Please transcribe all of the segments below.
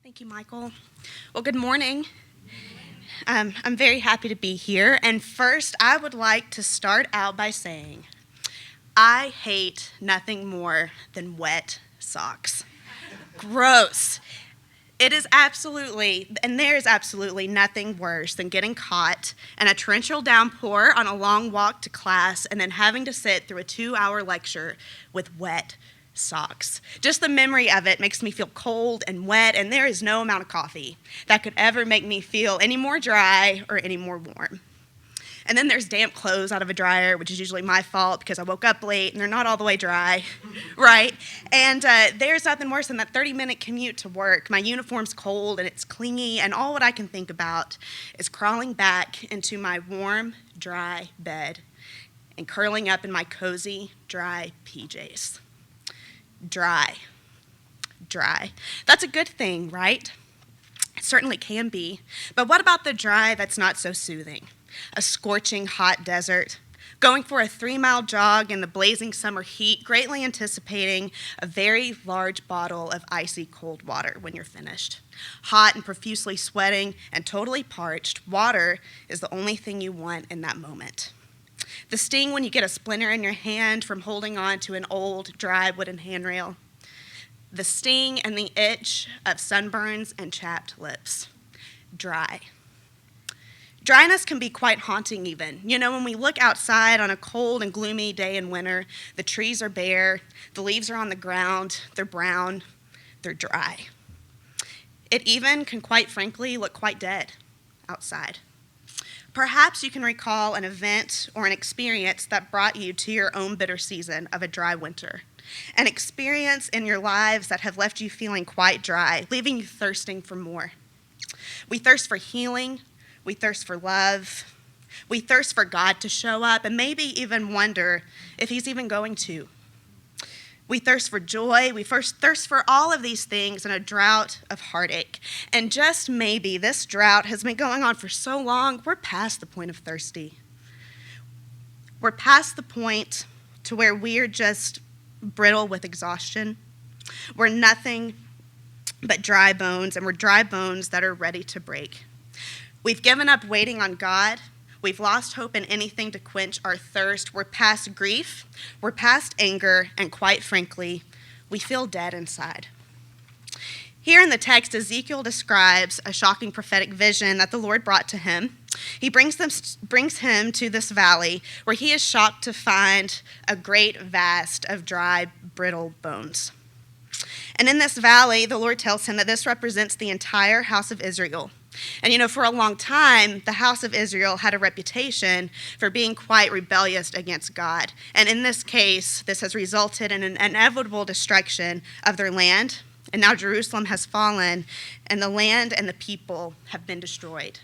Thank you, Michael. Well, good morning. I'm very happy to be here. And first, I would like to start out by saying I hate nothing more than wet socks. Gross. It is absolutely, and there is absolutely nothing worse than getting caught in a torrential downpour on a long walk to class and then having to sit through a 2-hour lecture with wet socks. Just the memory of it makes me feel cold and wet, and there is no amount of coffee that could ever make me feel any more dry or any more warm. And then there's damp clothes out of a dryer, which is usually my fault because I woke up late and they're not all the way dry, right? And there's nothing worse than that 30-minute commute to work. My uniform's cold and it's clingy, and all what I can think about is crawling back into my warm, dry bed and curling up in my cozy, dry PJs. Dry. That's a good thing, right? It certainly can be. But what about the dry that's not so soothing? A scorching hot desert, going for a 3-mile jog in the blazing summer heat, greatly anticipating a very large bottle of icy cold water when you're finished. Hot and profusely sweating and totally parched, water is the only thing you want in that moment. The sting when you get a splinter in your hand from holding on to an old, dry wooden handrail. The sting and the itch of sunburns and chapped lips. Dry. Dryness can be quite haunting even. You know, when we look outside on a cold and gloomy day in winter, the trees are bare, the leaves are on the ground, they're brown, they're dry. It even can, quite frankly, look quite dead outside. Perhaps you can recall an event or an experience that brought you to your own bitter season of a dry winter. An experience in your lives that have left you feeling quite dry, leaving you thirsting for more. We thirst for healing. We thirst for love. We thirst for God to show up and maybe even wonder if he's even going to. We thirst for joy. We first thirst for all of these things in a drought of heartache. And just maybe this drought has been going on for so long, we're past the point of thirsty. We're past the point to where we're just brittle with exhaustion. We're nothing but dry bones, and we're dry bones that are ready to break. We've given up waiting on God. We've lost hope in anything to quench our thirst. We're past grief. We're past anger. And quite frankly, we feel dead inside. Here in the text, Ezekiel describes a shocking prophetic vision that the Lord brought to him. He brings him to this valley where he is shocked to find a great vast of dry, brittle bones. And in this valley, the Lord tells him that this represents the entire house of Israel. And you know, for a long time, the house of Israel had a reputation for being quite rebellious against God. And in this case, this has resulted in an inevitable destruction of their land. And now Jerusalem has fallen, and the land and the people have been destroyed.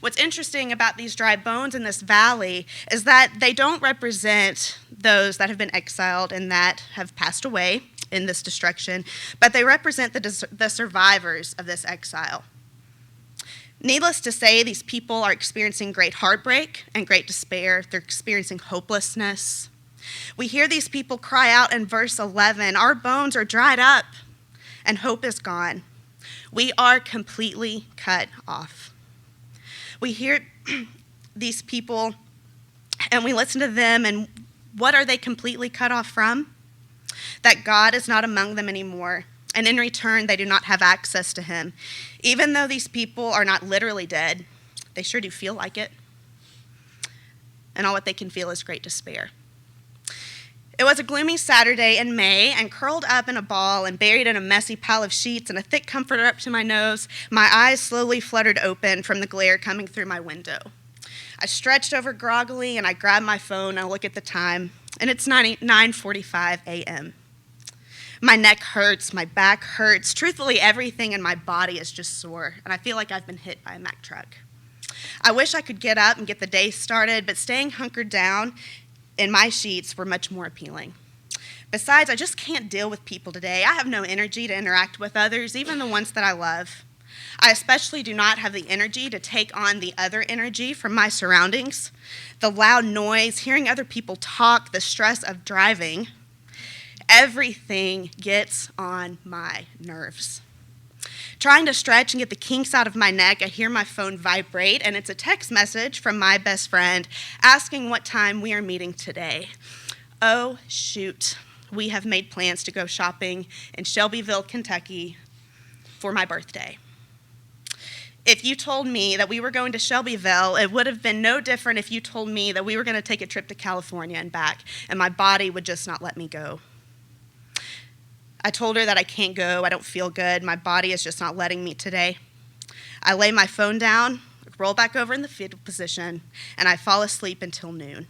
What's interesting about these dry bones in this valley is that they don't represent those that have been exiled and that have passed away in this destruction, but they represent the survivors of this exile. Needless to say, these people are experiencing great heartbreak and great despair. They're experiencing hopelessness. We hear these people cry out in verse 11, "Our bones are dried up and hope is gone. We are completely cut off." We hear these people and we listen to them, and what are they completely cut off from? That God is not among them anymore. And in return, they do not have access to him. Even though these people are not literally dead, they sure do feel like it. And all what they can feel is great despair. It was a gloomy Saturday in May, and curled up in a ball and buried in a messy pile of sheets and a thick comforter up to my nose, my eyes slowly fluttered open from the glare coming through my window. I stretched over groggily, and I grabbed my phone and I look at the time, and it's 9:45 a.m. My neck hurts, my back hurts. Truthfully, everything in my body is just sore, and I feel like I've been hit by a Mack truck. I wish I could get up and get the day started, but staying hunkered down in my sheets were much more appealing. Besides, I just can't deal with people today. I have no energy to interact with others, even the ones that I love. I especially do not have the energy to take on the other energy from my surroundings, the loud noise, hearing other people talk, the stress of driving. Everything gets on my nerves. Trying to stretch and get the kinks out of my neck, I hear my phone vibrate, and it's a text message from my best friend asking what time we are meeting today. Oh, shoot. We have made plans to go shopping in Shelbyville, Kentucky for my birthday. If you told me that we were going to Shelbyville, it would have been no different if you told me that we were going to take a trip to California and back, and my body would just not let me go. I told her that I can't go, I don't feel good, my body is just not letting me today. I lay my phone down, roll back over in the fetal position, and I fall asleep until noon.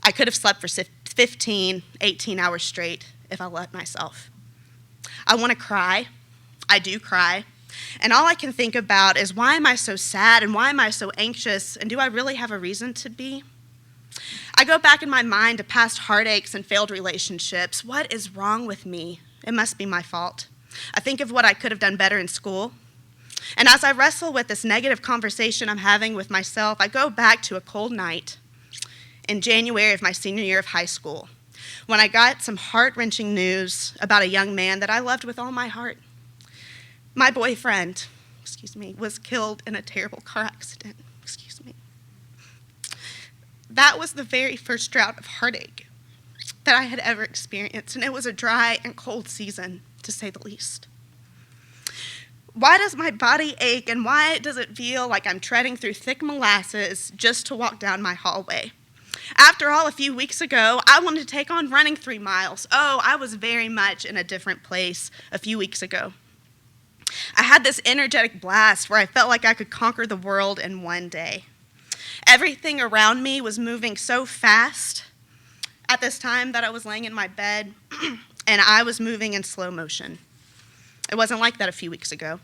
I could have slept for 15, 18 hours straight if I let myself. I want to cry. I do cry. And all I can think about is, why am I so sad and why am I so anxious, and do I really have a reason to be? I go back in my mind to past heartaches and failed relationships. What is wrong with me? It must be my fault. I think of what I could have done better in school. And as I wrestle with this negative conversation I'm having with myself, I go back to a cold night in January of my senior year of high school, when I got some heart-wrenching news about a young man that I loved with all my heart. My boyfriend, was killed in a terrible car accident. That was the very first drought of heartache that I had ever experienced, and it was a dry and cold season, to say the least. Why does my body ache, and why does it feel like I'm treading through thick molasses just to walk down my hallway? After all, a few weeks ago, I wanted to take on running 3 miles. Oh, I was very much in a different place a few weeks ago. I had this energetic blast where I felt like I could conquer the world in one day. Everything around me was moving so fast at this time that I was laying in my bed, and I was moving in slow motion. It wasn't like that a few weeks ago.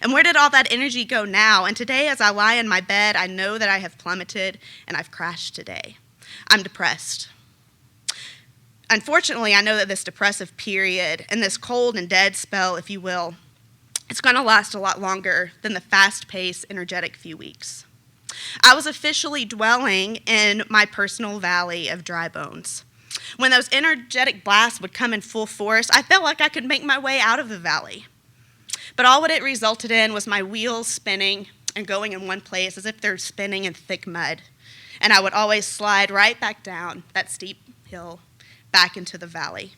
And where did all that energy go now? And today, as I lie in my bed, I know that I have plummeted and I've crashed today. I'm depressed. Unfortunately, I know that this depressive period and this cold and dead spell, if you will, it's going to last a lot longer than the fast-paced, energetic few weeks. I was officially dwelling in my personal valley of dry bones. When those energetic blasts would come in full force, I felt like I could make my way out of the valley. But all what it resulted in was my wheels spinning and going in one place as if they're spinning in thick mud. And I would always slide right back down that steep hill back into the valley.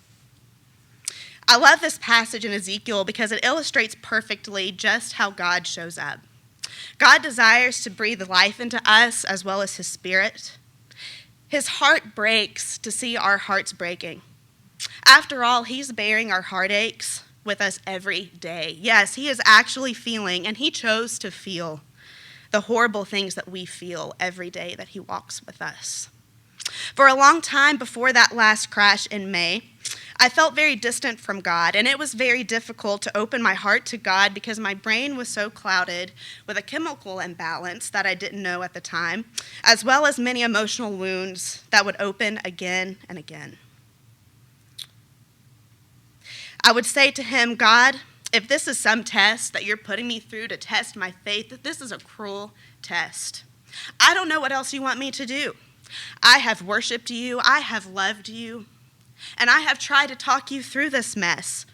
I love this passage in Ezekiel because it illustrates perfectly just how God shows up. God desires to breathe life into us as well as his spirit. His heart breaks to see our hearts breaking. After all, he's bearing our heartaches with us every day. Yes, he is actually feeling, and he chose to feel, the horrible things that we feel every day that he walks with us. For a long time before that last crash in May, I felt very distant from God, and it was very difficult to open my heart to God because my brain was so clouded with a chemical imbalance that I didn't know at the time, as well as many emotional wounds that would open again and again. I would say to him, God, if this is some test that you're putting me through to test my faith, this is a cruel test. I don't know what else you want me to do. I have worshiped you, I have loved you, and I have tried to talk you through this mess.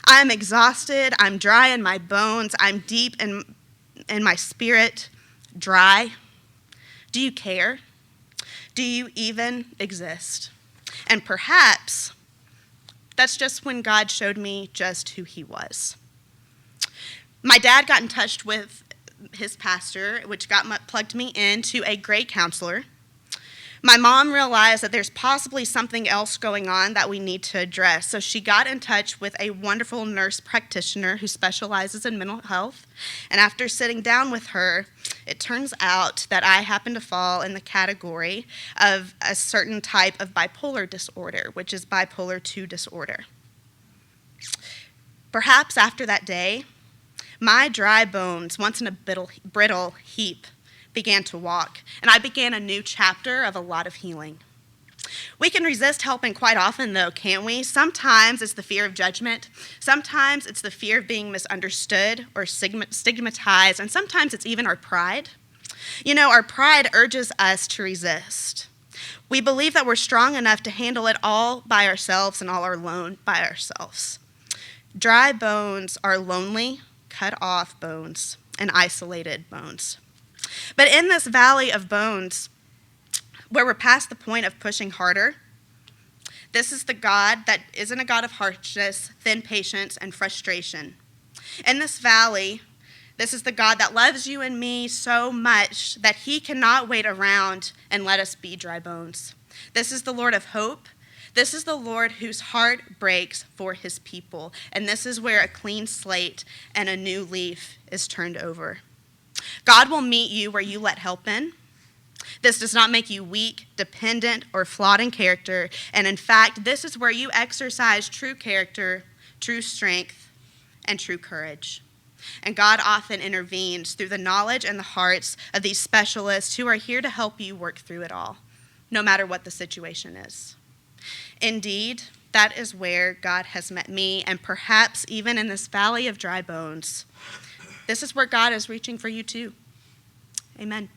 I am exhausted, I'm dry in my bones, I'm deep in my spirit, dry. Do you care? Do you even exist? And perhaps that's just when God showed me just who he was. My dad got in touch with his pastor, which plugged me into a great counselor. My mom realized that there's possibly something else going on that we need to address, so she got in touch with a wonderful nurse practitioner who specializes in mental health, and after sitting down with her, it turns out that I happen to fall in the category of a certain type of bipolar disorder, which is bipolar II disorder. Perhaps after that day, my dry bones, once in a brittle heap, began to walk, and I began a new chapter of a lot of healing. We can resist helping quite often, though, can't we? Sometimes it's the fear of judgment. Sometimes it's the fear of being misunderstood or stigmatized, and sometimes it's even our pride. You know, our pride urges us to resist. We believe that we're strong enough to handle it all by ourselves and all alone by ourselves. Dry bones are lonely, cut off bones, and isolated bones. But in this valley of bones, where we're past the point of pushing harder, this is the God that isn't a God of harshness, thin patience, and frustration. In this valley, this is the God that loves you and me so much that he cannot wait around and let us be dry bones. This is the Lord of hope. This is the Lord whose heart breaks for his people. And this is where a clean slate and a new leaf is turned over. God will meet you where you let help in. This does not make you weak, dependent, or flawed in character. And in fact, this is where you exercise true character, true strength, and true courage. And God often intervenes through the knowledge and the hearts of these specialists who are here to help you work through it all, no matter what the situation is. Indeed, that is where God has met me, and perhaps even in this valley of dry bones, this is where God is reaching for you too. Amen.